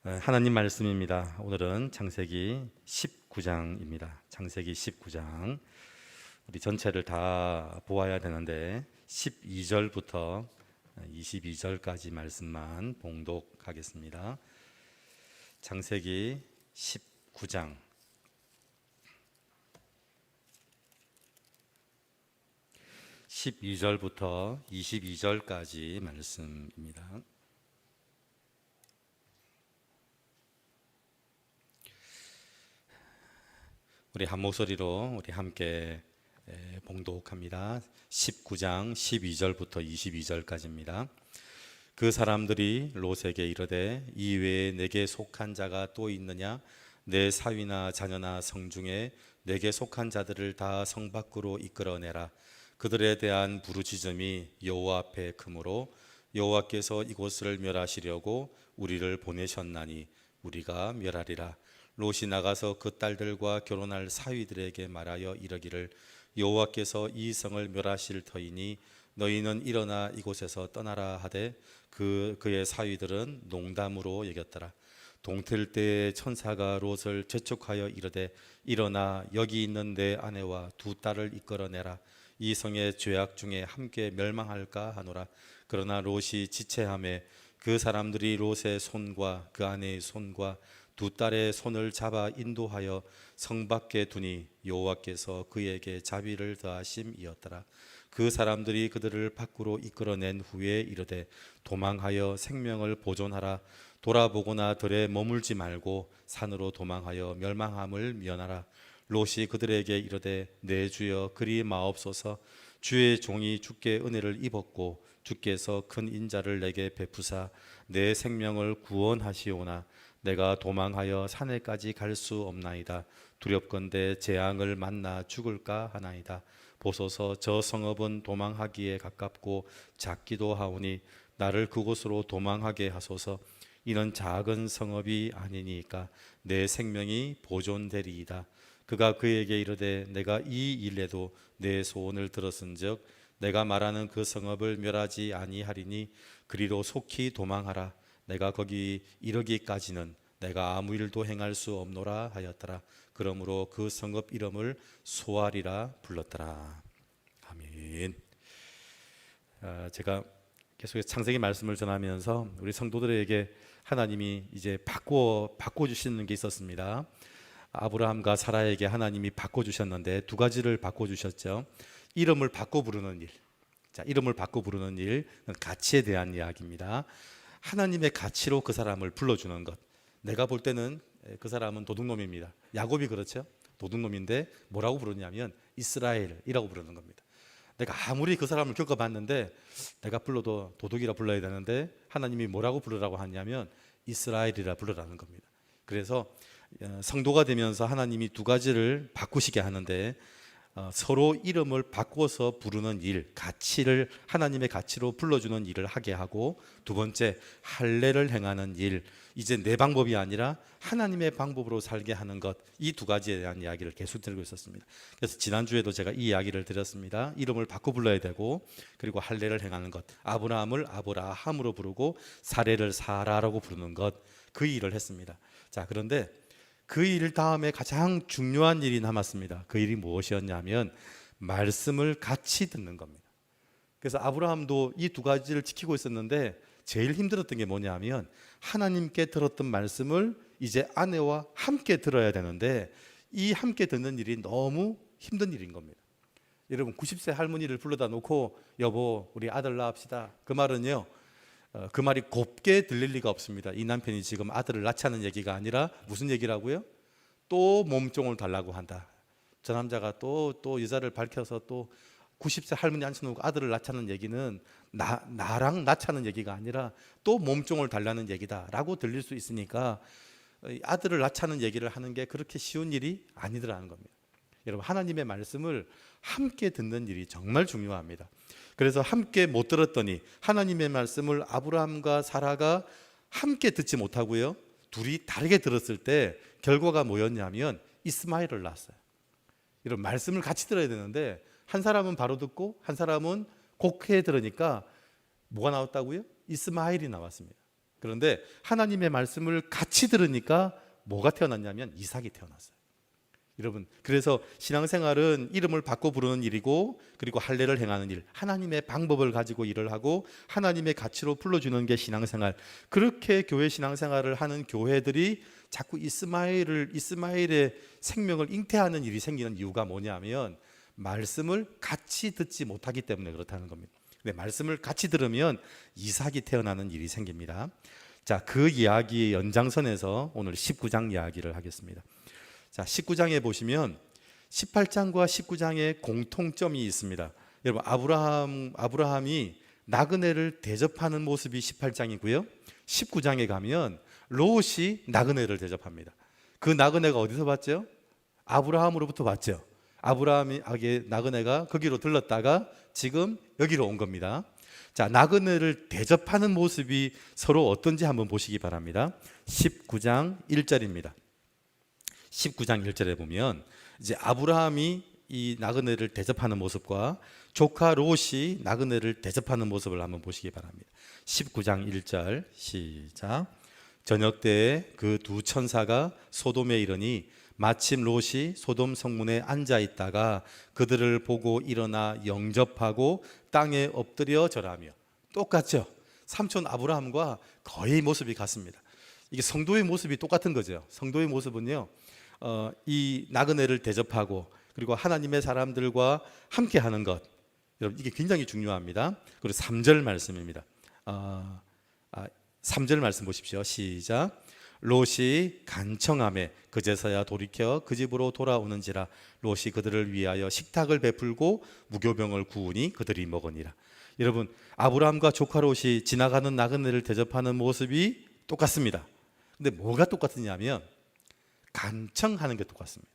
하나님 말씀입니다. 오늘은 창세기 19장입니다. 창세기 19장. 우리 전체를 다 보아야 되는데 12절부터 22절까지 말씀만 봉독하겠습니다. 창세기 19장 12절부터 22절까지 말씀입니다. 우리 한 목소리로 우리 함께 봉독합니다. 19장 12절부터 22절까지입니다. 그 사람들이 롯에게 이르되 이 외에 내게 속한 자가 또 있느냐? 내 사위나 자녀나 성중에 내게 속한 자들을 다 성 밖으로 이끌어내라. 그들에 대한 부르짖음이 여호와 앞에 크므로 여호와께서 이곳을 멸하시려고 우리를 보내셨나니 우리가 멸하리라. 롯이 나가서 그 딸들과 결혼할 사위들에게 말하여 이르기를 여호와께서 이 성을 멸하실 터이니 너희는 일어나 이곳에서 떠나라 하되 그의 사위들은 농담으로 여겼더라. 동틀 때에 천사가 롯을 재촉하여 이르되 일어나 여기 있는 내 아내와 두 딸을 이끌어내라. 이 성의 죄악 중에 함께 멸망할까 하노라. 그러나 롯이 지체하매 그 사람들이 롯의 손과 그 아내의 손과 두 딸의 손을 잡아 인도하여 성 밖에 두니 여호와께서 그에게 자비를 더하심이었더라. 그 사람들이 그들을 밖으로 이끌어낸 후에 이르되 도망하여 생명을 보존하라. 돌아보거나 들에 머물지 말고 산으로 도망하여 멸망함을 면하라. 롯이 그들에게 이르되 내 주여 그리 마옵소서. 주의 종이 주께 은혜를 입었고 주께서 큰 인자를 내게 베푸사 내 생명을 구원하시오나 내가 도망하여 산에까지 갈 수 없나이다. 두렵건대 재앙을 만나 죽을까 하나이다. 보소서 저 성읍은 도망하기에 가깝고 작기도 하오니 나를 그곳으로 도망하게 하소서. 이는 작은 성읍이 아니니까 내 생명이 보존되리이다. 그가 그에게 이르되 내가 이 일에도 내 소원을 들었은즉 내가 말하는 그 성읍을 멸하지 아니하리니 그리로 속히 도망하라. 내가 거기 이르기까지는 내가 아무 일도 행할 수 없노라 하였더라. 그러므로 그 성읍 이름을 소알이라 불렀더라. 아멘. 제가 계속해서 창세기 말씀을 전하면서 우리 성도들에게 하나님이 이제 바꿔주시는 게 있었습니다. 아브라함과 사라에게 하나님이 바꿔주셨는데 두 가지를 바꿔주셨죠. 이름을 바꿔 부르는 일. 자, 이름을 바꿔 부르는 일, 가치에 대한 이야기입니다. 하나님의 가치로 그 사람을 불러주는 것. 내가 볼 때는 그 사람은 도둑놈입니다. 야곱이 그렇죠. 도둑놈인데 뭐라고 부르냐면 이스라엘이라고 부르는 겁니다. 내가 아무리 그 사람을 겪어봤는데 내가 불러도 도둑이라 불러야 되는데 하나님이 뭐라고 부르라고 하냐면 이스라엘이라 부르라는 겁니다. 그래서 성도가 되면서 하나님이 두 가지를 바꾸시게 하는데 서로 이름을 바꿔서 부르는 일, 가치를 하나님의 가치로 불러주는 일을 하게 하고, 두 번째 할례를 행하는 일, 이제 내 방법이 아니라 하나님의 방법으로 살게 하는 것, 이 두 가지에 대한 이야기를 계속 드리고 있었습니다. 그래서 지난주에도 제가 이 이야기를 드렸습니다. 이름을 바꿔 불러야 되고, 그리고 할례를 행하는 것, 아브라함을 아브라함으로 부르고 사례를 사라라고 부르는 것, 그 일을 했습니다. 자, 그런데 그 일 다음에 가장 중요한 일이 남았습니다. 그 일이 무엇이었냐면 말씀을 같이 듣는 겁니다. 그래서 아브라함도 이 두 가지를 지키고 있었는데 제일 힘들었던 게 뭐냐면 하나님께 들었던 말씀을 이제 아내와 함께 들어야 되는데 이 함께 듣는 일이 너무 힘든 일인 겁니다. 여러분 90세 할머니를 불러다 놓고 여보 우리 아들 낳읍시다. 그 말은요, 그 말이 곱게 들릴 리가 없습니다. 이 남편이 지금 아들을 낳자는 얘기가 아니라 무슨 얘기라고요? 또 몸종을 달라고 한다. 저 남자가 또 여자를 밝혀서 또 90세 할머니 앉혀놓고 아들을 낳자는 얘기는 나랑 낳자는 얘기가 아니라 또 몸종을 달라는 얘기다라고 들릴 수 있으니까 아들을 낳자는 얘기를 하는 게 그렇게 쉬운 일이 아니더라는 겁니다. 여러분 하나님의 말씀을 함께 듣는 일이 정말 중요합니다. 그래서 함께 못 들었더니 하나님의 말씀을 아브라함과 사라가 함께 듣지 못하고요, 둘이 다르게 들었을 때 결과가 뭐였냐면 이스마엘을 낳았어요. 이런 말씀을 같이 들어야 되는데 한 사람은 바로 듣고 한 사람은 곡해 들으니까 뭐가 나왔다고요? 이스마엘이 나왔습니다. 그런데 하나님의 말씀을 같이 들으니까 뭐가 태어났냐면 이삭이 태어났어요. 여러분, 그래서 신앙생활은 이름을 바꿔 부르는 일이고, 그리고 할례를 행하는 일, 하나님의 방법을 가지고 일을 하고 하나님의 가치로 불러주는 게 신앙생활. 그렇게 교회 신앙생활을 하는 교회들이 자꾸 이스마엘의 생명을 잉태하는 일이 생기는 이유가 뭐냐면 말씀을 같이 듣지 못하기 때문에 그렇다는 겁니다. 근데 말씀을 같이 들으면 이삭이 태어나는 일이 생깁니다. 자, 그 이야기의 연장선에서 오늘 19장 이야기를 하겠습니다. 자, 19장에 보시면 18장과 19장에 공통점이 있습니다. 여러분, 아브라함이 나그네를 대접하는 모습이 18장이고요. 19장에 가면 롯이 나그네를 대접합니다. 그 나그네가 어디서 봤죠? 아브라함으로부터 봤죠. 아브라함에게 나그네가 거기로 들렀다가 지금 여기로 온 겁니다. 자, 나그네를 대접하는 모습이 서로 어떤지 한번 보시기 바랍니다. 19장 1절입니다. 19장 1절에 보면 이제 아브라함이 이 나그네를 대접하는 모습과 조카 롯이 나그네를 대접하는 모습을 한번 보시기 바랍니다. 19장 1절 시작. 저녁 때에 그 두 천사가 소돔에 이르니 마침 롯이 소돔 성문에 앉아 있다가 그들을 보고 일어나 영접하고 땅에 엎드려 절하며. 똑같죠? 삼촌 아브라함과 거의 모습이 같습니다. 이게 성도의 모습이 똑같은 거죠. 성도의 모습은요, 이 나그네를 대접하고 그리고 하나님의 사람들과 함께 하는 것, 여러분 이게 굉장히 중요합니다. 그리고 3절 말씀입니다. 3절 말씀 보십시오. 시작. 롯이 간청하매 그제서야 돌이켜 그 집으로 돌아오는지라. 롯이 그들을 위하여 식탁을 베풀고 무교병을 구우니 그들이 먹으니라. 여러분, 아브라함과 조카 롯이 지나가는 나그네를 대접하는 모습이 똑같습니다. 근데 뭐가 똑같으냐면 간청하는 게 똑같습니다.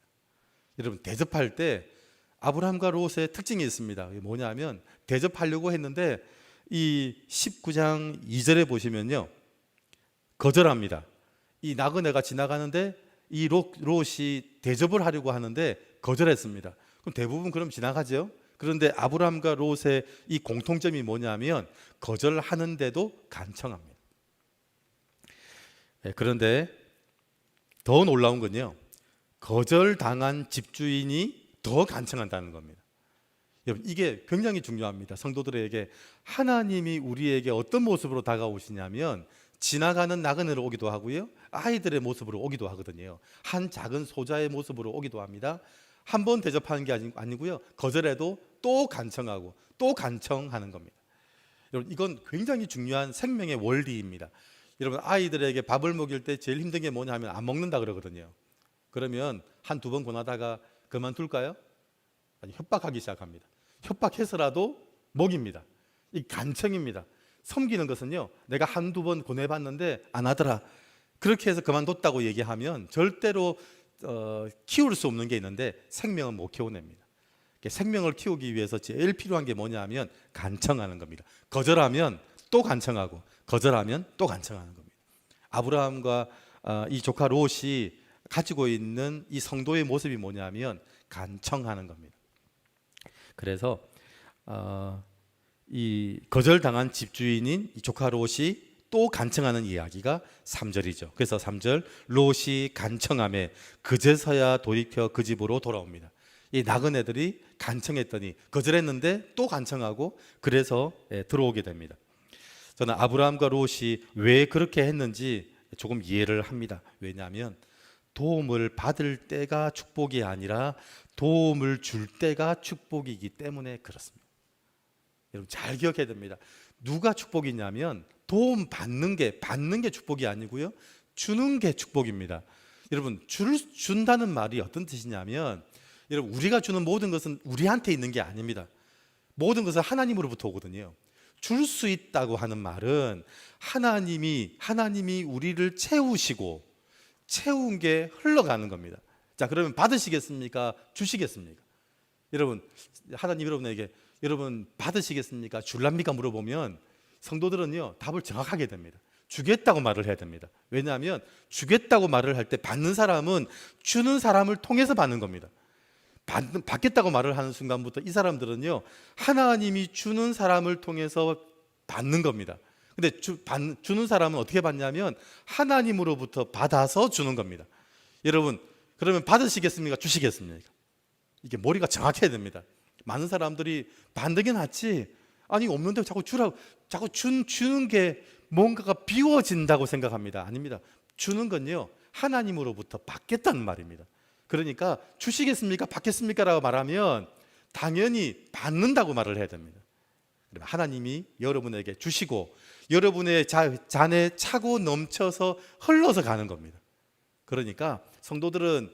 여러분, 대접할 때 아브라함과 롯의 특징이 있습니다. 이게 뭐냐면 대접하려고 했는데 이 19장 2절에 보시면요, 거절합니다. 이 나그네가 지나가는데 이 롯이 대접을 하려고 하는데 거절했습니다. 그럼 대부분 그럼 지나가죠. 그런데 아브라함과 롯의 이 공통점이 뭐냐면 거절하는데도 간청합니다. 그런데 더 놀라운 건요, 거절당한 집주인이 더 간청한다는 겁니다. 여러분, 이게 굉장히 중요합니다. 성도들에게 하나님이 우리에게 어떤 모습으로 다가오시냐면 지나가는 나그네로 오기도 하고요, 아이들의 모습으로 오기도 하거든요. 한 작은 소자의 모습으로 오기도 합니다. 한 번 대접하는 게 아니고요, 거절해도 또 간청하고 또 간청하는 겁니다. 여러분, 이건 굉장히 중요한 생명의 원리입니다. 여러분, 아이들에게 밥을 먹일 때 제일 힘든 게 뭐냐 하면 안 먹는다 그러거든요. 그러면 한두 번 권하다가 그만둘까요? 아니, 협박하기 시작합니다. 협박해서라도 먹입니다. 이 간청입니다. 섬기는 것은요, 내가 한두 번 권해봤는데 안 하더라, 그렇게 해서 그만뒀다고 얘기하면 절대로 키울 수 없는 게 있는데 생명은 못 키워냅니다. 생명을 키우기 위해서 제일 필요한 게 뭐냐 하면 간청하는 겁니다. 거절하면 또 간청하고 거절하면 또 간청하는 겁니다. 아브라함과 이 조카 롯이 가지고 있는 이 성도의 모습이 뭐냐면 간청하는 겁니다. 그래서 이 거절당한 집주인인 이 조카 롯이 또 간청하는 이야기가 3절이죠. 그래서 3절, 롯이 간청하매 그제서야 돌이켜 그 집으로 돌아옵니다. 이 나그네들이 간청했더니 거절했는데 또 간청하고 그래서 들어오게 됩니다. 저는 아브라함과 롯이 왜 그렇게 했는지 조금 이해를 합니다. 왜냐하면 도움을 받을 때가 축복이 아니라 도움을 줄 때가 축복이기 때문에 그렇습니다. 여러분, 잘 기억해야 됩니다. 누가 축복이냐면 도움 받는 게 축복이 아니고요, 주는 게 축복입니다. 여러분, 준다는 말이 어떤 뜻이냐면, 여러분, 우리가 주는 모든 것은 우리한테 있는 게 아닙니다. 모든 것은 하나님으로부터 오거든요. 줄 수 있다고 하는 말은 하나님이 우리를 채우시고 채운 게 흘러가는 겁니다. 자, 그러면 받으시겠습니까? 주시겠습니까? 여러분, 하나님 여러분에게 여러분 받으시겠습니까? 줄랍니까? 물어보면 성도들은요, 답을 정확하게 됩니다. 주겠다고 말을 해야 됩니다. 왜냐하면 주겠다고 말을 할 때 받는 사람은 주는 사람을 통해서 받는 겁니다. 받겠다고 말을 하는 순간부터 이 사람들은요, 하나님이 주는 사람을 통해서 받는 겁니다. 근데 주는 사람은 어떻게 받냐면 하나님으로부터 받아서 주는 겁니다. 여러분, 그러면 받으시겠습니까? 주시겠습니까? 이게 머리가 정확해야 됩니다. 많은 사람들이 받는 게 낫지, 아니 없는데 자꾸 주라고, 자꾸 주는 게 뭔가가 비워진다고 생각합니다. 아닙니다. 주는 건요, 하나님으로부터 받겠다는 말입니다. 그러니까 주시겠습니까? 받겠습니까? 라고 말하면 당연히 받는다고 말을 해야 됩니다. 하나님이 여러분에게 주시고 여러분의 잔에 차고 넘쳐서 흘러서 가는 겁니다. 그러니까 성도들은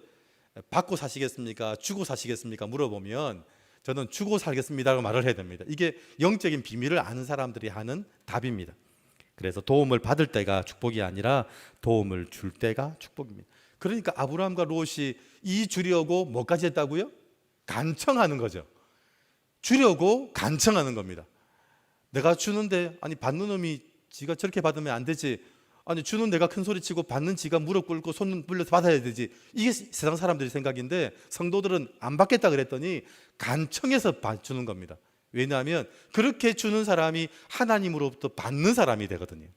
받고 사시겠습니까? 주고 사시겠습니까? 물어보면 저는 주고 살겠습니다라고 말을 해야 됩니다. 이게 영적인 비밀을 아는 사람들이 하는 답입니다. 그래서 도움을 받을 때가 축복이 아니라 도움을 줄 때가 축복입니다. 그러니까 아브라함과 롯이 이 주려고 뭐까지 했다고요? 간청하는 거죠. 주려고 간청하는 겁니다. 내가 주는데, 아니 받는 놈이 지가 저렇게 받으면 안 되지, 아니 주는 내가 큰 소리 치고 받는 지가 무릎 꿇고 손 불려서 받아야 되지, 이게 세상 사람들의 생각인데 성도들은 안 받겠다 그랬더니 간청해서 주는 겁니다. 왜냐하면 그렇게 주는 사람이 하나님으로부터 받는 사람이 되거든요.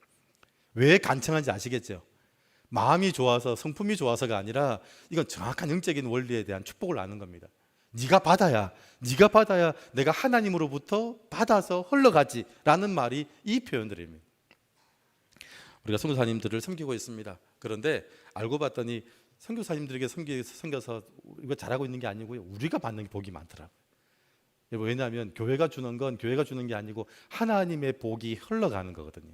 왜 간청한지 아시겠죠? 마음이 좋아서, 성품이 좋아서가 아니라 이건 정확한 영적인 원리에 대한 축복을 아는 겁니다. 네가 받아야 내가 하나님으로부터 받아서 흘러가지 라는 말이 이 표현들입니다. 우리가 선교사님들을 섬기고 있습니다. 그런데 알고 봤더니 선교사님들에게 섬겨서 이거 잘하고 있는 게 아니고요, 우리가 받는 복이 많더라고요. 왜냐하면 교회가 주는 건 교회가 주는 게 아니고 하나님의 복이 흘러가는 거거든요.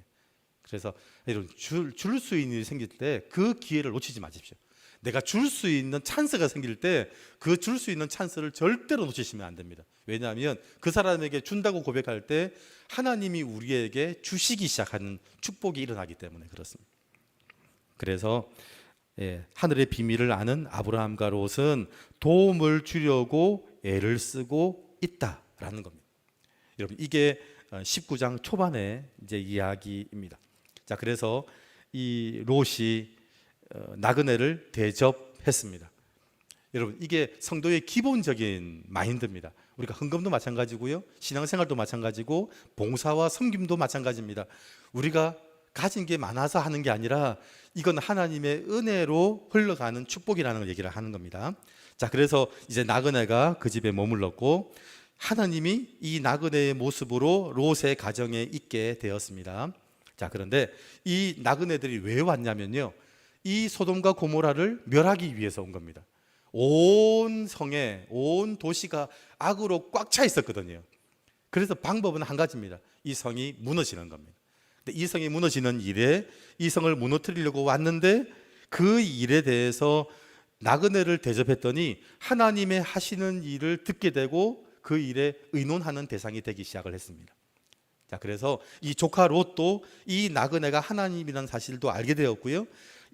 그래서 여러분, 줄 수 있는 일이 생길 때 그 기회를 놓치지 마십시오. 내가 줄 수 있는 찬스가 생길 때 그 줄 수 있는 찬스를 절대로 놓치시면 안 됩니다. 왜냐하면 그 사람에게 준다고 고백할 때 하나님이 우리에게 주시기 시작하는 축복이 일어나기 때문에 그렇습니다. 그래서 하늘의 비밀을 아는 아브라함과 롯은 도움을 주려고 애를 쓰고 있다라는 겁니다. 여러분, 이게 19장 초반의 이제 이야기입니다. 자, 그래서 이 롯이 나그네를 대접했습니다. 여러분, 이게 성도의 기본적인 마인드입니다. 우리가 헌금도 마찬가지고요, 신앙생활도 마찬가지고, 봉사와 섬김도 마찬가지입니다. 우리가 가진 게 많아서 하는 게 아니라 이건 하나님의 은혜로 흘러가는 축복이라는 걸 얘기를 하는 겁니다. 자, 그래서 이제 나그네가 그 집에 머물렀고 하나님이 이 나그네의 모습으로 롯의 가정에 있게 되었습니다. 자, 그런데 이 나그네들이 왜 왔냐면요, 이 소돔과 고모라를 멸하기 위해서 온 겁니다. 온 성에, 온 도시가 악으로 꽉 차 있었거든요. 그래서 방법은 한 가지입니다. 이 성이 무너지는 겁니다. 근데 이 성이 무너지는 일에, 이 성을 무너뜨리려고 왔는데 그 일에 대해서 나그네를 대접했더니 하나님의 하시는 일을 듣게 되고 그 일에 의논하는 대상이 되기 시작을 했습니다. 자, 그래서 이 조카 롯도 이 나그네가 하나님이라는 사실도 알게 되었고요,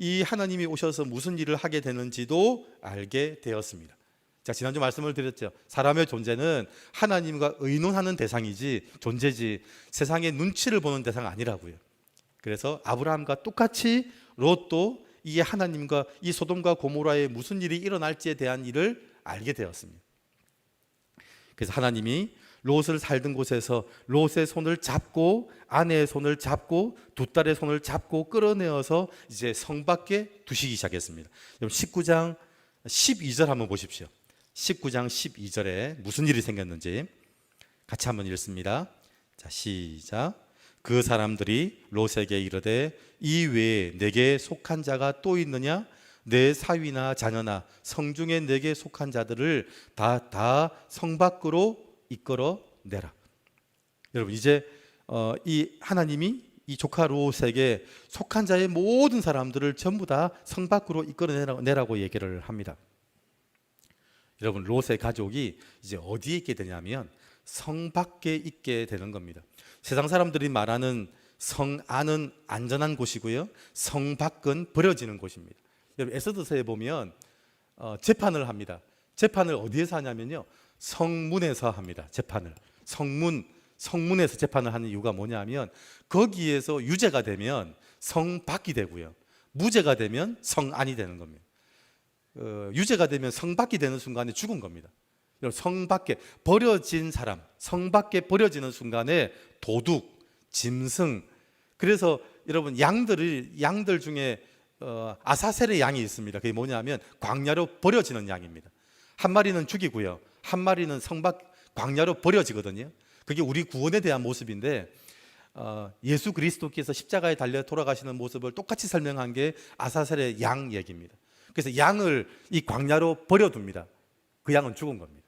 이 하나님이 오셔서 무슨 일을 하게 되는지도 알게 되었습니다. 자, 지난주 말씀을 드렸죠. 사람의 존재는 하나님과 의논하는 대상이지, 존재지, 세상의 눈치를 보는 대상 아니라고요. 그래서 아브라함과 똑같이 롯도 이 하나님과 이 소돔과 고모라에 무슨 일이 일어날지에 대한 일을 알게 되었습니다. 그래서 하나님이 롯을 살던 곳에서 롯의 손을 잡고 아내의 손을 잡고 두 딸의 손을 잡고 끌어내어서 이제 성 밖에 두시기 시작했습니다. 여러분, 19장 12절 한번 보십시오. 19장 12절에 무슨 일이 생겼는지 같이 한번 읽습니다. 자, 시작. 그 사람들이 롯에게 이르되 이 외에 내게 속한 자가 또 있느냐? 내 사위나 자녀나 성중에 내게 속한 자들을 다 성 밖으로 이끌어 내라. 여러분, 이제 이 하나님이 이 조카 롯에게 속한 자의 모든 사람들을 전부 다 성 밖으로 이끌어 내라고 얘기를 합니다. 여러분, 롯의 가족이 이제 어디에 있게 되냐면 성 밖에 있게 되는 겁니다. 세상 사람들이 말하는 성 안은 안전한 곳이고요, 성 밖은 버려지는 곳입니다. 여러분, 에스더서에 보면 재판을 합니다. 재판을 어디에서 하냐면요, 성문에서 합니다. 재판을 성문에서 재판을 하는 이유가 뭐냐면 거기에서 유죄가 되면 성 밖이 되고요, 무죄가 되면 성 안이 되는 겁니다. 유죄가 되면 성 밖이 되는 순간에 죽은 겁니다. 성 밖에 버려진 사람, 성 밖에 버려지는 순간에 도둑, 짐승, 그래서 여러분 양들 중에 아사셀의 양이 있습니다. 그게 뭐냐면 광야로 버려지는 양입니다. 한 마리는 죽이고요, 한 마리는 광야로 버려지거든요. 그게 우리 구원에 대한 모습인데 예수 그리스도께서 십자가에 달려 돌아가시는 모습을 똑같이 설명한 게 아사셀의 양 얘기입니다. 그래서 양을 이 광야로 버려둡니다. 그 양은 죽은 겁니다.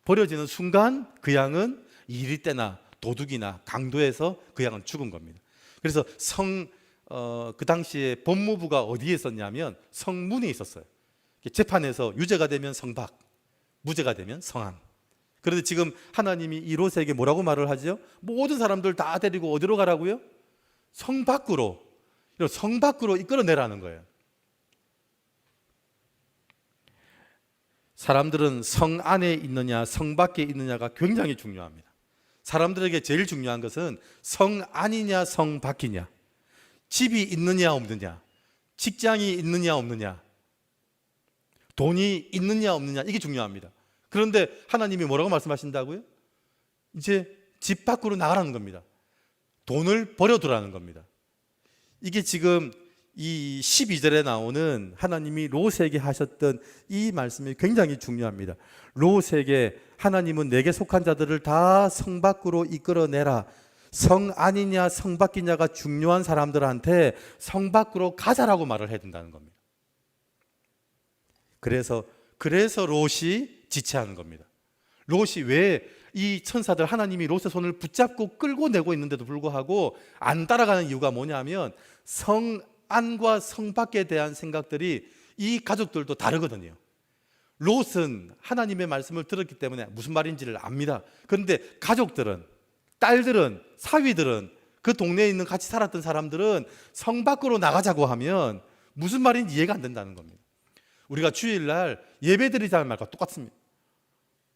버려지는 순간 그 양은 이리떼나 도둑이나 강도에서 그 양은 죽은 겁니다. 그래서 그 당시에 법무부가 어디에 있었냐면 성문에 있었어요. 재판에서 유죄가 되면 성박, 무죄가 되면 성함. 그런데 지금 하나님이 이 롯에게 뭐라고 말을 하죠? 모든 사람들 다 데리고 어디로 가라고요? 성 밖으로 이끌어내라는 거예요. 사람들은 성 안에 있느냐 성 밖에 있느냐가 굉장히 중요합니다. 사람들에게 제일 중요한 것은 성 안이냐 성 밖이냐, 집이 있느냐 없느냐, 직장이 있느냐 없느냐, 돈이 있느냐 없느냐, 이게 중요합니다. 그런데 하나님이 뭐라고 말씀하신다고요? 이제 집 밖으로 나가라는 겁니다. 돈을 버려두라는 겁니다. 이게 지금 이 12절에 나오는 하나님이 롯에게 하셨던 이 말씀이 굉장히 중요합니다. 롯에게 하나님은 내게 속한 자들을 다 성 밖으로 이끌어내라. 성 안이냐 성 밖이냐가 중요한 사람들한테 성 밖으로 가자라고 말을 해야 된다는 겁니다. 그래서 롯이 지체하는 겁니다. 롯이 왜 이 천사들 하나님이 롯의 손을 붙잡고 끌고 내고 있는데도 불구하고 안 따라가는 이유가 뭐냐면 성 안과 성 밖에 대한 생각들이 이 가족들도 다르거든요. 롯은 하나님의 말씀을 들었기 때문에 무슨 말인지를 압니다. 그런데 가족들은, 딸들은, 사위들은, 그 동네에 있는 같이 살았던 사람들은 성 밖으로 나가자고 하면 무슨 말인지 이해가 안 된다는 겁니다. 우리가 주일날 예배드리자는 말과 똑같습니다.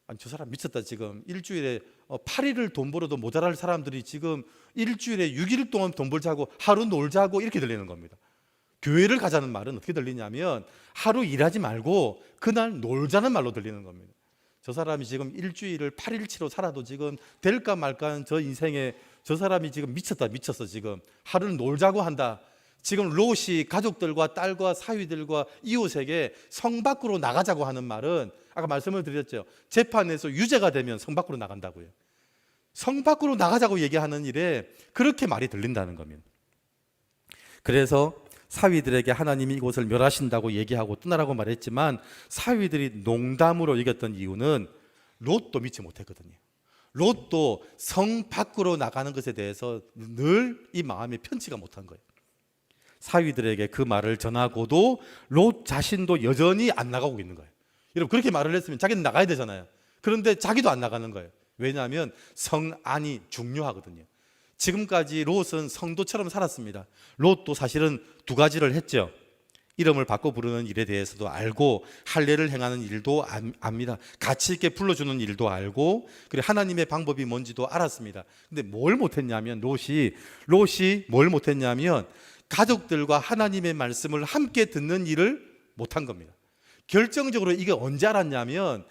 아니, 저 사람 미쳤다. 지금 일주일에 8일을 돈 벌어도 모자랄 사람들이 지금 일주일에 6일 동안 돈 벌자고 하루 놀자고 이렇게 들리는 겁니다. 교회를 가자는 말은 어떻게 들리냐면 하루 일하지 말고 그날 놀자는 말로 들리는 겁니다. 저 사람이 지금 일주일을 8일치로 살아도 지금 될까 말까한 저 인생에 저 사람이 지금 미쳤어. 지금 하루는 놀자고 한다. 지금 롯이 가족들과 딸과 사위들과 이웃에게 성 밖으로 나가자고 하는 말은 아까 말씀을 드렸죠. 재판에서 유죄가 되면 성 밖으로 나간다고요. 성 밖으로 나가자고 얘기하는 일에 그렇게 말이 들린다는 겁니다. 그래서 사위들에게 하나님이 이곳을 멸하신다고 얘기하고 떠나라고 말했지만 사위들이 농담으로 여겼던 이유는 롯도 믿지 못했거든요. 롯도 성 밖으로 나가는 것에 대해서 늘 이 마음이 편치가 못한 거예요. 사위들에게 그 말을 전하고도 롯 자신도 여전히 안 나가고 있는 거예요. 여러분, 그렇게 말을 했으면 자기는 나가야 되잖아요. 그런데 자기도 안 나가는 거예요. 왜냐하면 성 안이 중요하거든요. 지금까지 롯은 성도처럼 살았습니다. 롯도 사실은 두 가지를 했죠. 이름을 바꿔 부르는 일에 대해서도 알고 할례를 행하는 일도 압니다. 가치 있게 불러주는 일도 알고 그리고 하나님의 방법이 뭔지도 알았습니다. 근데 뭘 못했냐면 롯이 뭘 못했냐면 가족들과 하나님의 말씀을 함께 듣는 일을 못한 겁니다. 결정적으로 이게 언제 알았냐면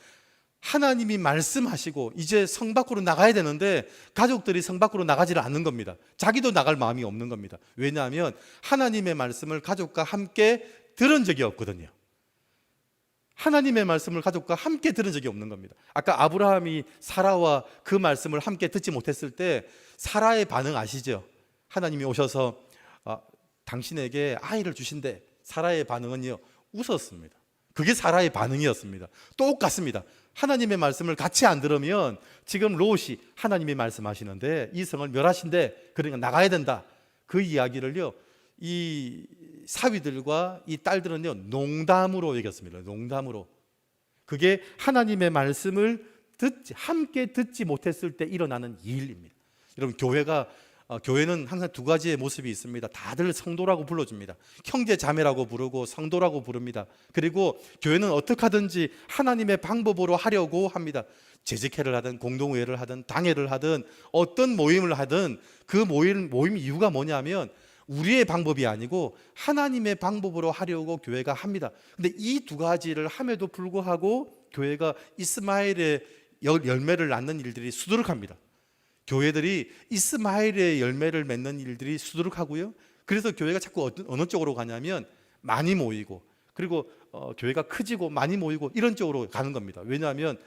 하나님이 말씀하시고 이제 성 밖으로 나가야 되는데 가족들이 성 밖으로 나가지를 않는 겁니다. 자기도 나갈 마음이 없는 겁니다. 왜냐하면 하나님의 말씀을 가족과 함께 들은 적이 없거든요. 하나님의 말씀을 가족과 함께 들은 적이 없는 겁니다. 아까 아브라함이 사라와 그 말씀을 함께 듣지 못했을 때 사라의 반응 아시죠? 하나님이 오셔서 당신에게 아이를 주신대. 사라의 반응은요, 웃었습니다. 그게 사라의 반응이었습니다. 똑같습니다. 하나님의 말씀을 같이 안 들으면 지금 롯이 하나님이 말씀하시는데 이 성을 멸하신대, 그러니까 나가야 된다, 그 이야기를요 이 사위들과 이 딸들은요 농담으로 얘기했습니다. 농담으로. 그게 하나님의 말씀을 함께 듣지 못했을 때 일어나는 일입니다. 여러분, 교회는 항상 두 가지의 모습이 있습니다. 다들 성도라고 불러줍니다. 형제 자매라고 부르고 성도라고 부릅니다. 그리고 교회는 어떻게 하든지 하나님의 방법으로 하려고 합니다. 재직회를 하든 공동회를 하든 당회를 하든 어떤 모임을 하든 그 모임 이유가 뭐냐면 우리의 방법이 아니고 하나님의 방법으로 하려고 교회가 합니다. 근데 이 두 가지를 함에도 불구하고 교회가 이스마엘의 열매를 낳는 일들이 수두룩합니다. 교회들이 이스마엘의 열매를 맺는 일들이 수두룩하고요. 그래서 교회가 자꾸 어느 쪽으로 가냐면 많이 모이고, 그리고 교회가 커지고 많이 모이고 이런 쪽으로 가는 겁니다. 왜냐하면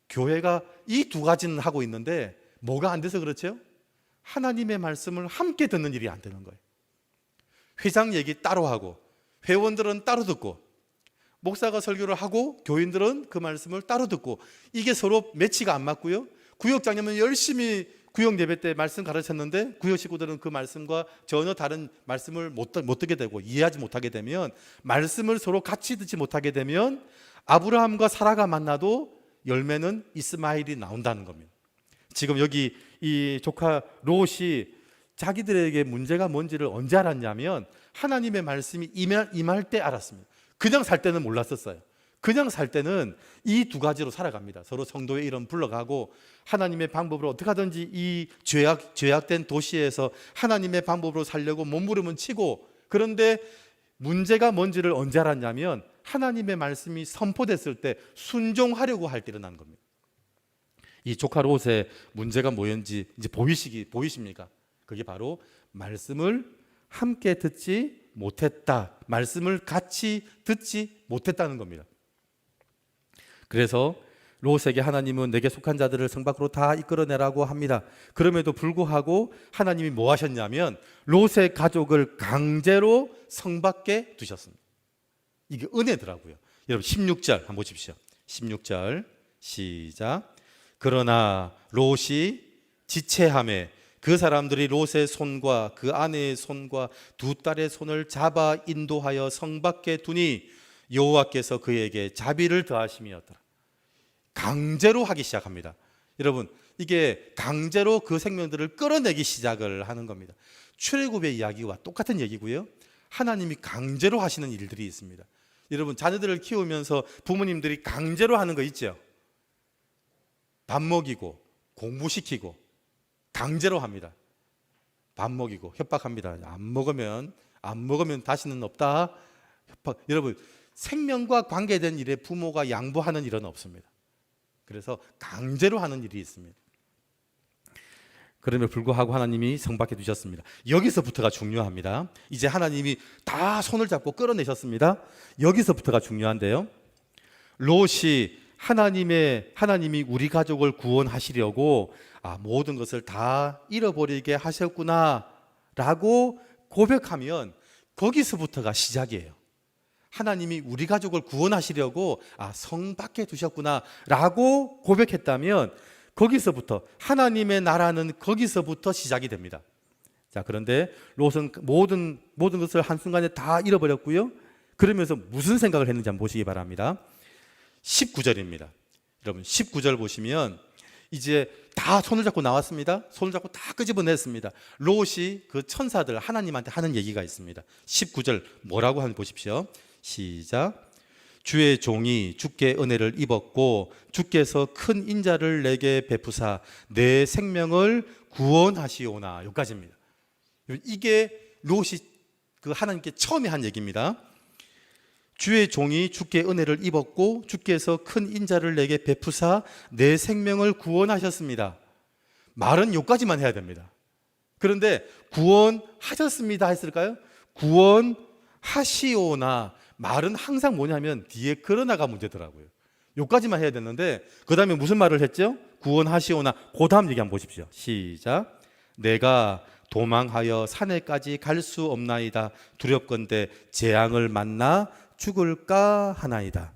교회가 이 두 가지는 하고 있는데 뭐가 안 돼서 그렇죠? 하나님의 말씀을 함께 듣는 일이 안 되는 거예요. 회장 얘기 따로 하고, 회원들은 따로 듣고, 목사가 설교를 하고 교인들은 그 말씀을 따로 듣고, 이게 서로 매치가 안 맞고요. 구역장님은 열심히 구역 예배 때 말씀 가르쳤는데 구역 식구들은 그 말씀과 전혀 다른 말씀을 못 듣게 되고, 이해하지 못하게 되면, 말씀을 서로 같이 듣지 못하게 되면 아브라함과 사라가 만나도 열매는 이스마엘이 나온다는 겁니다. 지금 여기 이 조카 롯이 자기들에게 문제가 뭔지를 언제 알았냐면 하나님의 말씀이 임할 때 알았습니다. 그냥 살 때는 몰랐었어요. 그냥 살 때는 이 두 가지로 살아갑니다. 서로 성도의 이름 불러가고, 하나님의 방법으로 어떻게 하든지 이 죄악된 도시에서 하나님의 방법으로 살려고 몸부림은 치고, 그런데 문제가 뭔지를 언제 알았냐면 하나님의 말씀이 선포됐을 때 순종하려고 할 때 일어난 겁니다. 이 조카 롯의 문제가 뭐였는지 이제 보이십니까? 그게 바로 말씀을 함께 듣지 못했다, 말씀을 같이 듣지 못했다는 겁니다. 그래서 롯에게 하나님은 내게 속한 자들을 성 밖으로 다 이끌어내라고 합니다. 그럼에도 불구하고 하나님이 뭐 하셨냐면 롯의 가족을 강제로 성 밖에 두셨습니다. 이게 은혜더라고요. 여러분 16절 한번 보십시오. 16절 시작. 그러나 롯이 지체하매 그 사람들이 롯의 손과 그 아내의 손과 두 딸의 손을 잡아 인도하여 성 밖에 두니 여호와께서 그에게 자비를 더하심이었더라. 강제로 하기 시작합니다. 여러분, 이게 강제로 그 생명들을 끌어내기 시작을 하는 겁니다. 출애굽의 이야기와 똑같은 얘기고요. 하나님이 강제로 하시는 일들이 있습니다. 여러분, 자녀들을 키우면서 부모님들이 강제로 하는 거 있죠? 밥 먹이고 공부시키고 강제로 합니다. 밥 먹이고 협박합니다. 안 먹으면 다시는 없다. 협박. 여러분, 생명과 관계된 일에 부모가 양보하는 일은 없습니다. 그래서 강제로 하는 일이 있습니다. 그럼에도 불구하고 하나님이 성 밖에 두셨습니다. 여기서부터가 중요합니다. 이제 하나님이 다 손을 잡고 끌어내셨습니다. 여기서부터가 중요한데요. 롯이 하나님이 우리 가족을 구원하시려고 모든 것을 다 잃어버리게 하셨구나 라고 고백하면 거기서부터가 시작이에요. 하나님이 우리 가족을 구원하시려고 성 밖에 두셨구나 라고 고백했다면 거기서부터 하나님의 나라는 거기서부터 시작이 됩니다. 자, 그런데 롯은 모든 것을 한순간에 다 잃어버렸고요. 그러면서 무슨 생각을 했는지 한번 보시기 바랍니다. 19절입니다. 여러분 19절 보시면 이제 다 손을 잡고 나왔습니다. 손을 잡고 다 끄집어냈습니다. 롯이 그 천사들 하나님한테 하는 얘기가 있습니다. 19절 뭐라고 하는지 보십시오. 시작. 주의 종이 주께 은혜를 입었고 주께서 큰 인자를 내게 베푸사 내 생명을 구원하시오나. 여기까지입니다. 이게 롯이 그 하나님께 처음에 한 얘기입니다. 주의 종이 주께 은혜를 입었고 주께서 큰 인자를 내게 베푸사 내 생명을 구원하셨습니다. 말은 여기까지만 해야 됩니다. 그런데 구원하셨습니다 했을까요? 구원하시오나. 말은 항상 뭐냐면 뒤에 그러나가 문제더라고요. 여기까지만 해야 됐는데 그 다음에 무슨 말을 했죠? 구원하시오나. 그 다음 얘기 한번 보십시오. 시작. 내가 도망하여 산에까지 갈 수 없나이다. 두렵건대 재앙을 만나 죽을까 하나이다.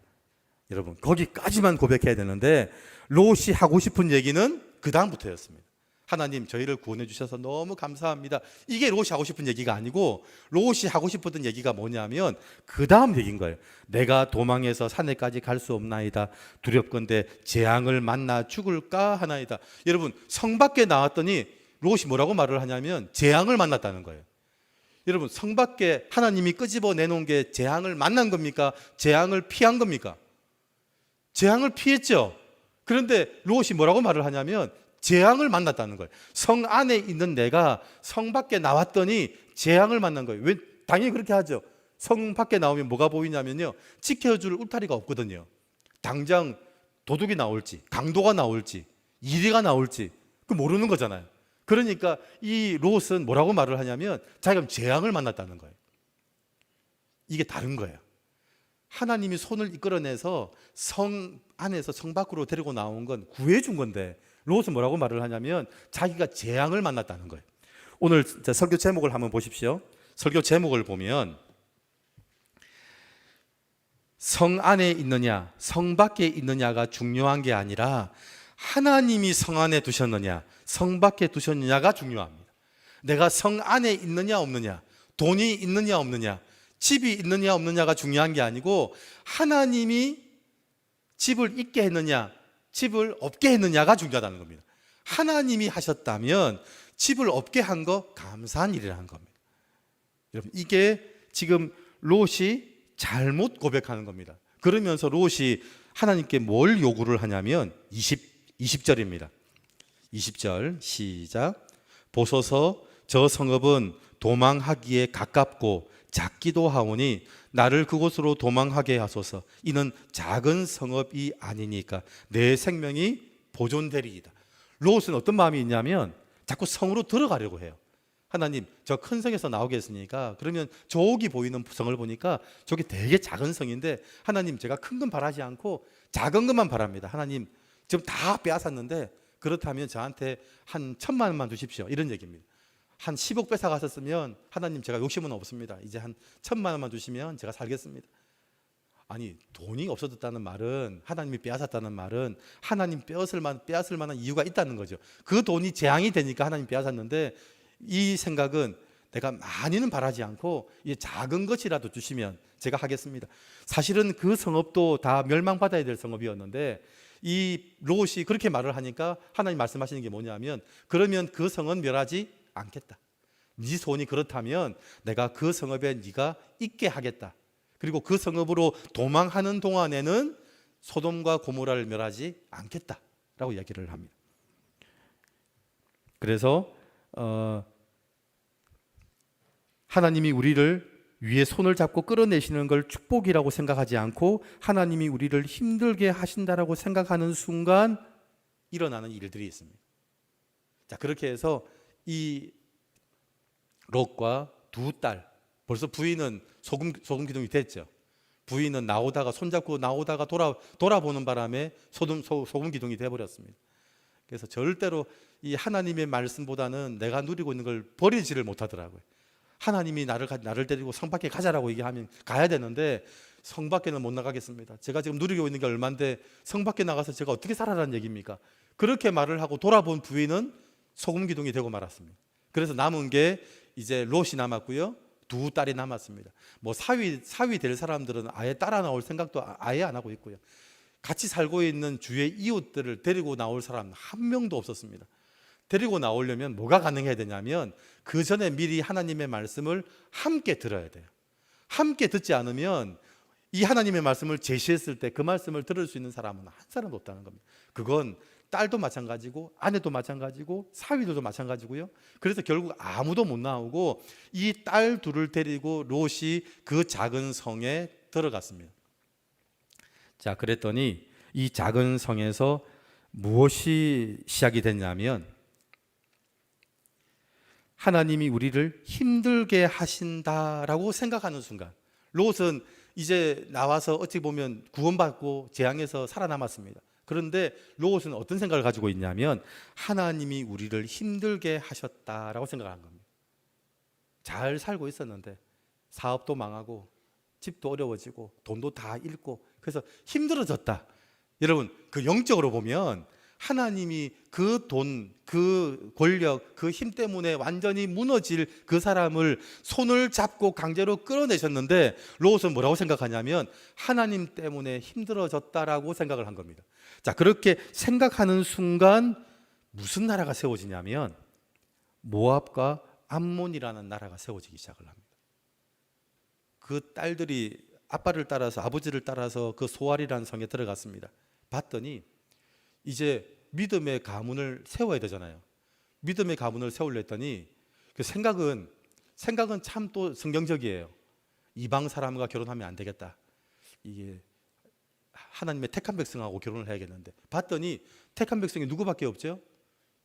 여러분, 거기까지만 고백해야 되는데 롯이 하고 싶은 얘기는 그 다음부터였습니다. 하나님, 저희를 구원해 주셔서 너무 감사합니다. 이게 롯이 하고 싶은 얘기가 아니고 롯이 하고 싶었던 얘기가 뭐냐면 그 다음 얘기인 거예요. 내가 도망해서 산에까지 갈 수 없나이다. 두렵건대 재앙을 만나 죽을까 하나이다. 여러분, 성 밖에 나왔더니 롯이 뭐라고 말을 하냐면 재앙을 만났다는 거예요. 여러분, 성 밖에 하나님이 끄집어 내놓은 게 재앙을 만난 겁니까? 재앙을 피한 겁니까? 재앙을 피했죠. 그런데 롯이 뭐라고 말을 하냐면 재앙을 만났다는 거예요. 성 안에 있는 내가 성 밖에 나왔더니 재앙을 만난 거예요. 왜? 당연히 그렇게 하죠. 성 밖에 나오면 뭐가 보이냐면요, 지켜줄 울타리가 없거든요. 당장 도둑이 나올지, 강도가 나올지, 이리가 나올지 그 모르는 거잖아요. 그러니까 이 롯은 뭐라고 말을 하냐면 자기가 재앙을 만났다는 거예요. 이게 다른 거예요. 하나님이 손을 이끌어내서 성 안에서 성 밖으로 데리고 나온 건 구해준 건데, 롯은 뭐라고 말을 하냐면 자기가 재앙을 만났다는 거예요. 오늘 설교 제목을 한번 보십시오. 설교 제목을 보면 성 안에 있느냐 성 밖에 있느냐가 중요한 게 아니라 하나님이 성 안에 두셨느냐 성 밖에 두셨느냐가 중요합니다. 내가 성 안에 있느냐 없느냐, 돈이 있느냐 없느냐, 집이 있느냐 없느냐가 중요한 게 아니고 하나님이 집을 있게 했느냐 집을 없게 했느냐가 중요하다는 겁니다. 하나님이 하셨다면 집을 없게 한 거 감사한 일이라는 겁니다. 여러분, 이게 지금 롯이 잘못 고백하는 겁니다. 그러면서 롯이 하나님께 뭘 요구를 하냐면 20절입니다. 20절 시작. 보소서 저 성읍은 도망하기에 가깝고 작기도 하오니 나를 그곳으로 도망하게 하소서. 이는 작은 성읍이 아니니까 내 생명이 보존되리이다. 롯은 어떤 마음이 있냐면 자꾸 성으로 들어가려고 해요. 하나님, 저 큰 성에서 나오겠으니까 그러면 저기 보이는 성을 보니까 저게 되게 작은 성인데 하나님, 제가 큰 건 바라지 않고 작은 것만 바랍니다. 하나님, 지금 다 빼앗았는데 그렇다면 저한테 한 1,000만 원만 주십시오. 이런 얘기입니다. 한 10억 뺏어 갔었으면 하나님, 제가 욕심은 없습니다. 이제 한 1,000만 원만 주시면 제가 살겠습니다. 아니, 돈이 없어졌다는 말은, 하나님이 빼앗았다는 말은 하나님 빼앗을 만한 이유가 있다는 거죠. 그 돈이 재앙이 되니까 하나님 빼앗았는데, 이 생각은 내가 많이는 바라지 않고 이 작은 것이라도 주시면 제가 하겠습니다. 사실은 그 성읍도 다 멸망받아야 될 성읍이었는데 이 롯이 그렇게 말을 하니까 하나님 말씀하시는 게 뭐냐면, 그러면 그 성은 멸하지 않겠다. 네 손이 그렇다면 내가 그 성읍에 네가 있게 하겠다. 그리고 그 성읍으로 도망하는 동안에는 소돔과 고모라를 멸하지 않겠다라고 이야기를 합니다. 그래서 하나님이 우리를 위에 손을 잡고 끌어내시는 걸 축복이라고 생각하지 않고 하나님이 우리를 힘들게 하신다라고 생각하는 순간 일어나는 일들이 있습니다. 자, 그렇게 해서 이 롯과 두 딸, 벌써 부인은 소금 기둥이 됐죠. 부인은 나오다가 손잡고 나오다가 돌아보는 바람에 소금 기둥이 돼버렸습니다. 그래서 절대로 이 하나님의 말씀보다는 내가 누리고 있는 걸 버리지를 못하더라고요. 하나님이 나를 데리고 성 밖에 가자라고 얘기하면 가야 되는데 성 밖에는 못 나가겠습니다. 제가 지금 누리고 있는 게 얼만데 성 밖에 나가서 제가 어떻게 살아라는 얘기입니까? 그렇게 말을 하고 돌아본 부인은 소금 기둥이 되고 말았습니다. 그래서 남은 게 이제 롯이 남았고요, 두 딸이 남았습니다. 뭐 사위 될 사람들은 아예 따라 나올 생각도 아예 안 하고 있고요, 같이 살고 있는 주의 이웃들을 데리고 나올 사람 한 명도 없었습니다. 데리고 나오려면 뭐가 가능해야 되냐면 그 전에 미리 하나님의 말씀을 함께 들어야 돼요. 함께 듣지 않으면 이 하나님의 말씀을 제시했을 때 그 말씀을 들을 수 있는 사람은 한 사람도 없다는 겁니다. 그건 딸도 마찬가지고 아내도 마찬가지고 사위들도 마찬가지고요. 그래서 결국 아무도 못 나오고 이 딸 둘을 데리고 롯이 그 작은 성에 들어갔습니다. 자, 그랬더니 이 작은 성에서 무엇이 시작이 됐냐면 하나님이 우리를 힘들게 하신다라고 생각하는 순간, 롯은 이제 나와서 어찌 보면 구원받고 재앙에서 살아남았습니다. 그런데 롯은 어떤 생각을 가지고 있냐면 하나님이 우리를 힘들게 하셨다라고 생각한 겁니다. 잘 살고 있었는데 사업도 망하고 집도 어려워지고 돈도 다 잃고 그래서 힘들어졌다. 여러분, 그 영적으로 보면 하나님이 그 돈, 그 권력, 그 힘 때문에 완전히 무너질 그 사람을 손을 잡고 강제로 끌어내셨는데 롯은 뭐라고 생각하냐면 하나님 때문에 힘들어졌다라고 생각을 한 겁니다. 자, 그렇게 생각하는 순간 무슨 나라가 세워지냐면 모압과 암몬이라는 나라가 세워지기 시작을 합니다. 그 딸들이 아빠를 따라서, 아버지를 따라서 그 소알이라는 성에 들어갔습니다. 봤더니 이제 믿음의 가문을 세워야 되잖아요. 믿음의 가문을 세우려 했더니 그 생각은 참 또 성경적이에요. 이방 사람과 결혼하면 안 되겠다. 이게 하나님의 택한 백성하고 결혼을 해야겠는데 봤더니 택한 백성이 누구밖에 없죠?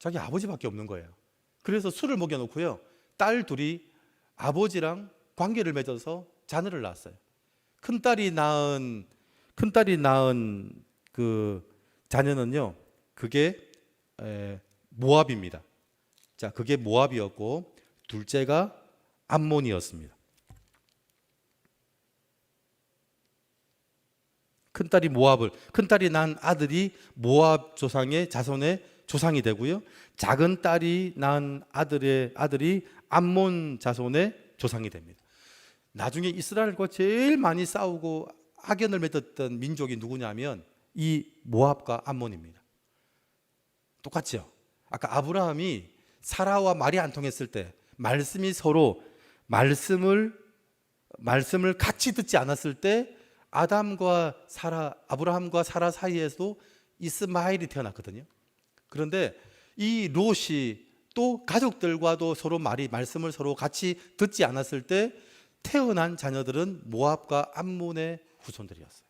자기 아버지밖에 없는 거예요. 그래서 술을 먹여놓고요, 딸 둘이 아버지랑 관계를 맺어서 자녀를 낳았어요. 큰딸이 낳은 그 자녀는요, 그게 모압입니다. 자, 그게 모압이었고, 둘째가 암몬이었습니다. 큰딸이 낳은 아들이 모압 조상의 자손의 조상이 되고요, 작은 딸이 낳은 아들이 암몬 자손의 조상이 됩니다. 나중에 이스라엘과 제일 많이 싸우고 악연을 맺었던 민족이 누구냐면 이 모압과 암몬입니다. 똑같죠? 아까 아브라함이 사라와 말이 안 통했을 때, 말씀이 서로 말씀을 같이 듣지 않았을 때, 아브라함과 사라 사이에서도 이스마엘이 태어났거든요. 그런데 이 롯이 또 가족들과도 서로 말씀을 서로 같이 듣지 않았을 때 태어난 자녀들은 모압과 암몬의 후손들이었어요.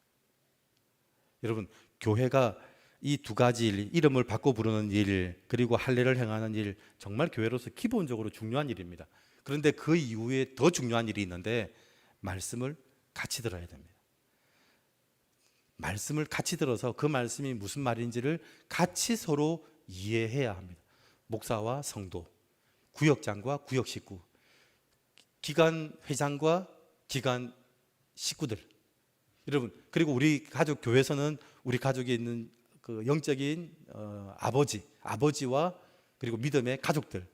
여러분, 교회가 이 두 가지 일, 이름을 바꿔 부르는 일, 그리고 할례를 행하는 일, 정말 교회로서 기본적으로 중요한 일입니다. 그런데 그 이후에 더 중요한 일이 있는데, 말씀을 같이 들어야 됩니다. 말씀을 같이 들어서 그 말씀이 무슨 말인지를 같이 서로 이해해야 합니다. 목사와 성도, 구역장과 구역 식구, 기관 회장과 기관 식구들, 여러분, 그리고 우리 가족 교회에서는 우리 가족에 있는 그 영적인 아버지와 그리고 믿음의 가족들,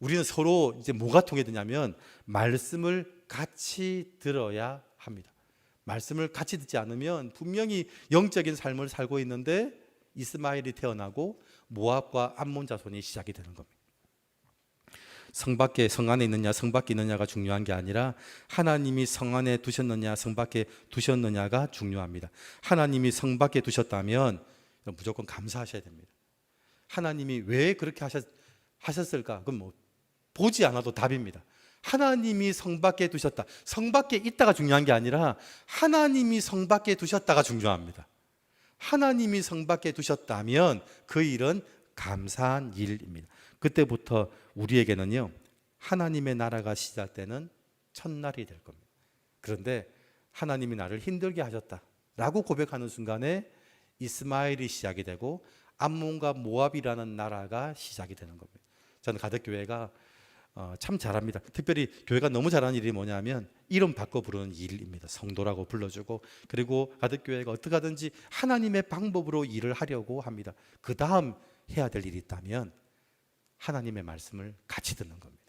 우리는 서로 이제 뭐가 통해드냐면 말씀을 같이 들어야 합니다. 말씀을 같이 듣지 않으면 분명히 영적인 삶을 살고 있는데 이스마엘이 태어나고 모압과 암몬 자손이 시작이 되는 겁니다. 성 안에 있느냐 성 밖에 있느냐가 중요한 게 아니라 하나님이 성 안에 두셨느냐 성 밖에 두셨느냐가 중요합니다. 하나님이 성 밖에 두셨다면 무조건 감사하셔야 됩니다. 하나님이 왜 그렇게 하셨을까? 그럼 뭐 보지 않아도 답입니다. 하나님이 성 밖에 두셨다. 성 밖에 있다가 중요한 게 아니라 하나님이 성 밖에 두셨다가 중요합니다. 하나님이 성 밖에 두셨다면 그 일은 감사한 일입니다. 그때부터 우리에게는요, 하나님의 나라가 시작되는 첫날이 될 겁니다. 그런데 하나님이 나를 힘들게 하셨다라고 고백하는 순간에 이스마엘이 시작이 되고 암몬과 모압이라는 나라가 시작이 되는 겁니다. 저는 가덕교회가 참 잘합니다. 특별히 교회가 너무 잘하는 일이 뭐냐면 이름 바꿔 부르는 일입니다. 성도라고 불러주고, 그리고 가덕교회가 어떻게 하든지 하나님의 방법으로 일을 하려고 합니다. 그 다음 해야 될 일이 있다면 하나님의 말씀을 같이 듣는 겁니다.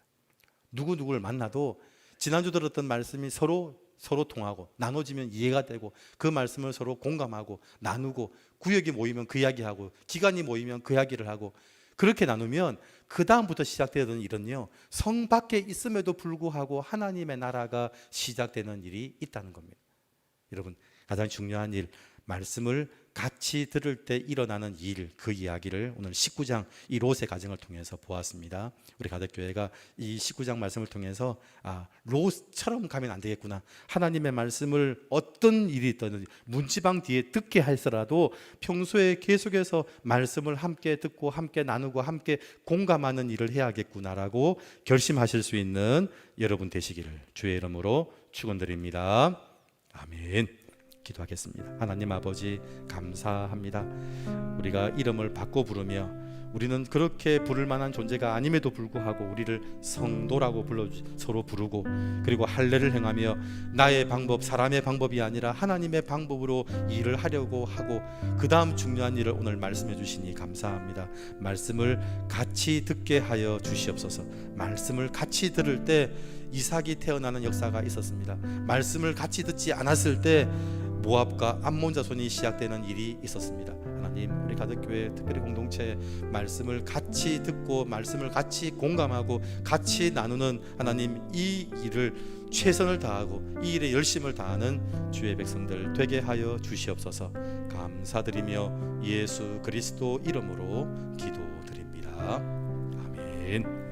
누구를 만나도 지난주 들었던 말씀이 서로 통하고 나눠지면 이해가 되고, 그 말씀을 서로 공감하고 나누고, 구역이 모이면 그 이야기하고, 기관이 모이면 그 이야기를 하고, 그렇게 나누면 그 다음부터 시작되는 일은요, 성 밖에 있음에도 불구하고 하나님의 나라가 시작되는 일이 있다는 겁니다. 여러분, 가장 중요한 일, 말씀을 같이 들을 때 일어나는 일, 그 이야기를 오늘 19장 이 롯의 가정을 통해서 보았습니다. 우리 가덕교회가 이 19장 말씀을 통해서 롯처럼 가면 안 되겠구나, 하나님의 말씀을 어떤 일이 있든 문지방 뒤에 듣게 할지라도 평소에 계속해서 말씀을 함께 듣고 함께 나누고 함께 공감하는 일을 해야겠구나라고 결심하실 수 있는 여러분 되시기를 주의 이름으로 축원드립니다. 아멘. 기도하겠습니다. 하나님 아버지, 감사합니다. 우리가 이름을 바꿔 부르며 우리는 그렇게 부를 만한 존재가 아님에도 불구하고 우리를 성도라고 서로 부르고, 그리고 할례를 행하며 나의 방법, 사람의 방법이 아니라 하나님의 방법으로 일을 하려고 하고, 그 다음 중요한 일을 오늘 말씀해 주시니 감사합니다. 말씀을 같이 듣게 하여 주시옵소서. 말씀을 같이 들을 때 이삭이 태어나는 역사가 있었습니다. 말씀을 같이 듣지 않았을 때 모압과 암몬 자손이 시작되는 일이 있었습니다. 하나님, 우리 가덕교회 특별히 공동체 말씀을 같이 듣고 말씀을 같이 공감하고 같이 나누는 하나님, 이 일을 최선을 다하고 이 일에 열심을 다하는 주의 백성들 되게 하여 주시옵소서. 감사드리며 예수 그리스도 이름으로 기도드립니다. 아멘.